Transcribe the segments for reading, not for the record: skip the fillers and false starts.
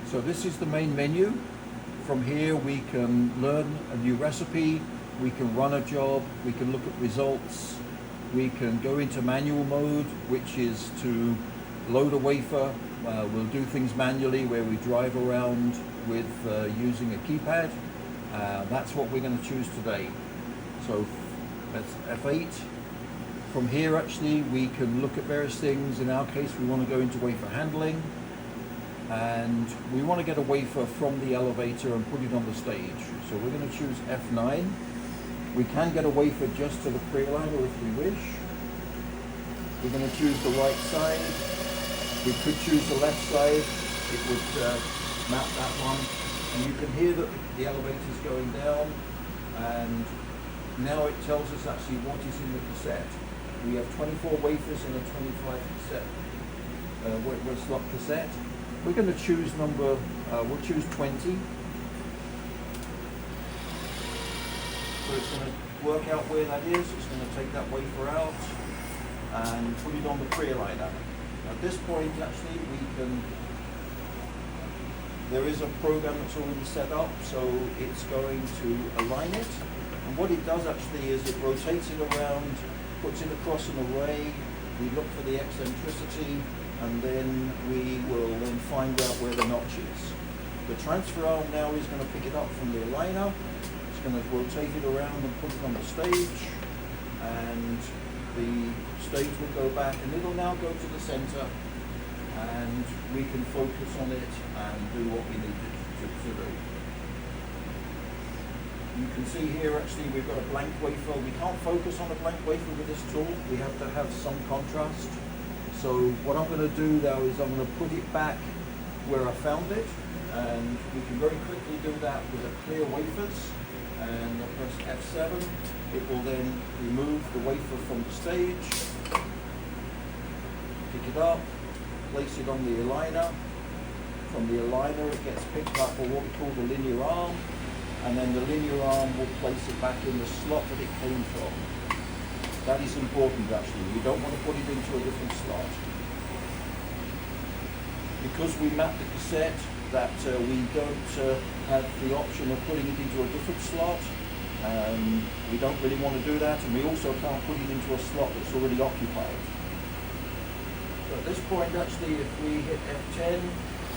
So this is the main menu. From here we can learn a new recipe, we can run a job, we can look at results, we can go into manual mode, which is to load a wafer. We'll do things manually where we drive around with using a keypad. That's what we're going to choose today. So that's F8. From here actually we can look at various things. In our case we want to go into wafer handling, and we want to get a wafer from the elevator and put it on the stage. So we're going to choose F9. We can get a wafer just to the pre-aligner if we wish. We're going to choose the right side. We could choose the left side. It would map that one. And you can hear that the elevator is going down, and now it tells us actually what is in the cassette. We have 24 wafers in a 25 cassette, slot cassette. We're going to choose we'll choose 20. So it's going to work out where that is. It's going to take that wafer out and put it on the pre-aligner. At this point actually there is a program that's already set up, so it's going to align it. And what it does actually is it rotates it around, puts it across an array. We look for the eccentricity, and then we will then find out where the notch is. The transfer arm now is going to pick it up from the aligner. It's going to rotate it around and put it on the stage, and the stage will go back, and it'll now go to the center, and we can focus on it and do what we need to do. You can see here actually we've got a blank wafer. We can't focus on a blank wafer with this tool. We have to have some contrast. So what I'm going to do now is I'm going to put it back where I found it, and we can very quickly do that with a clear wafers, and I press F7. It will then remove the wafer from the stage, pick it up, place it on the aligner. From the aligner it gets picked up with what we call the linear arm, and then the linear arm will place it back in the slot that it came from. That is important actually. You don't want to put it into a different slot. Because we map the cassette, that we don't have the option of putting it into a different slot. We don't really want to do that, and we also can't put it into a slot that's already occupied. So at this point actually, if we hit F10,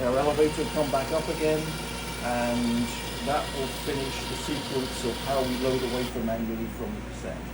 our elevator will come back up again, and that will finish the sequence of how we load a wafer manually from the cassette.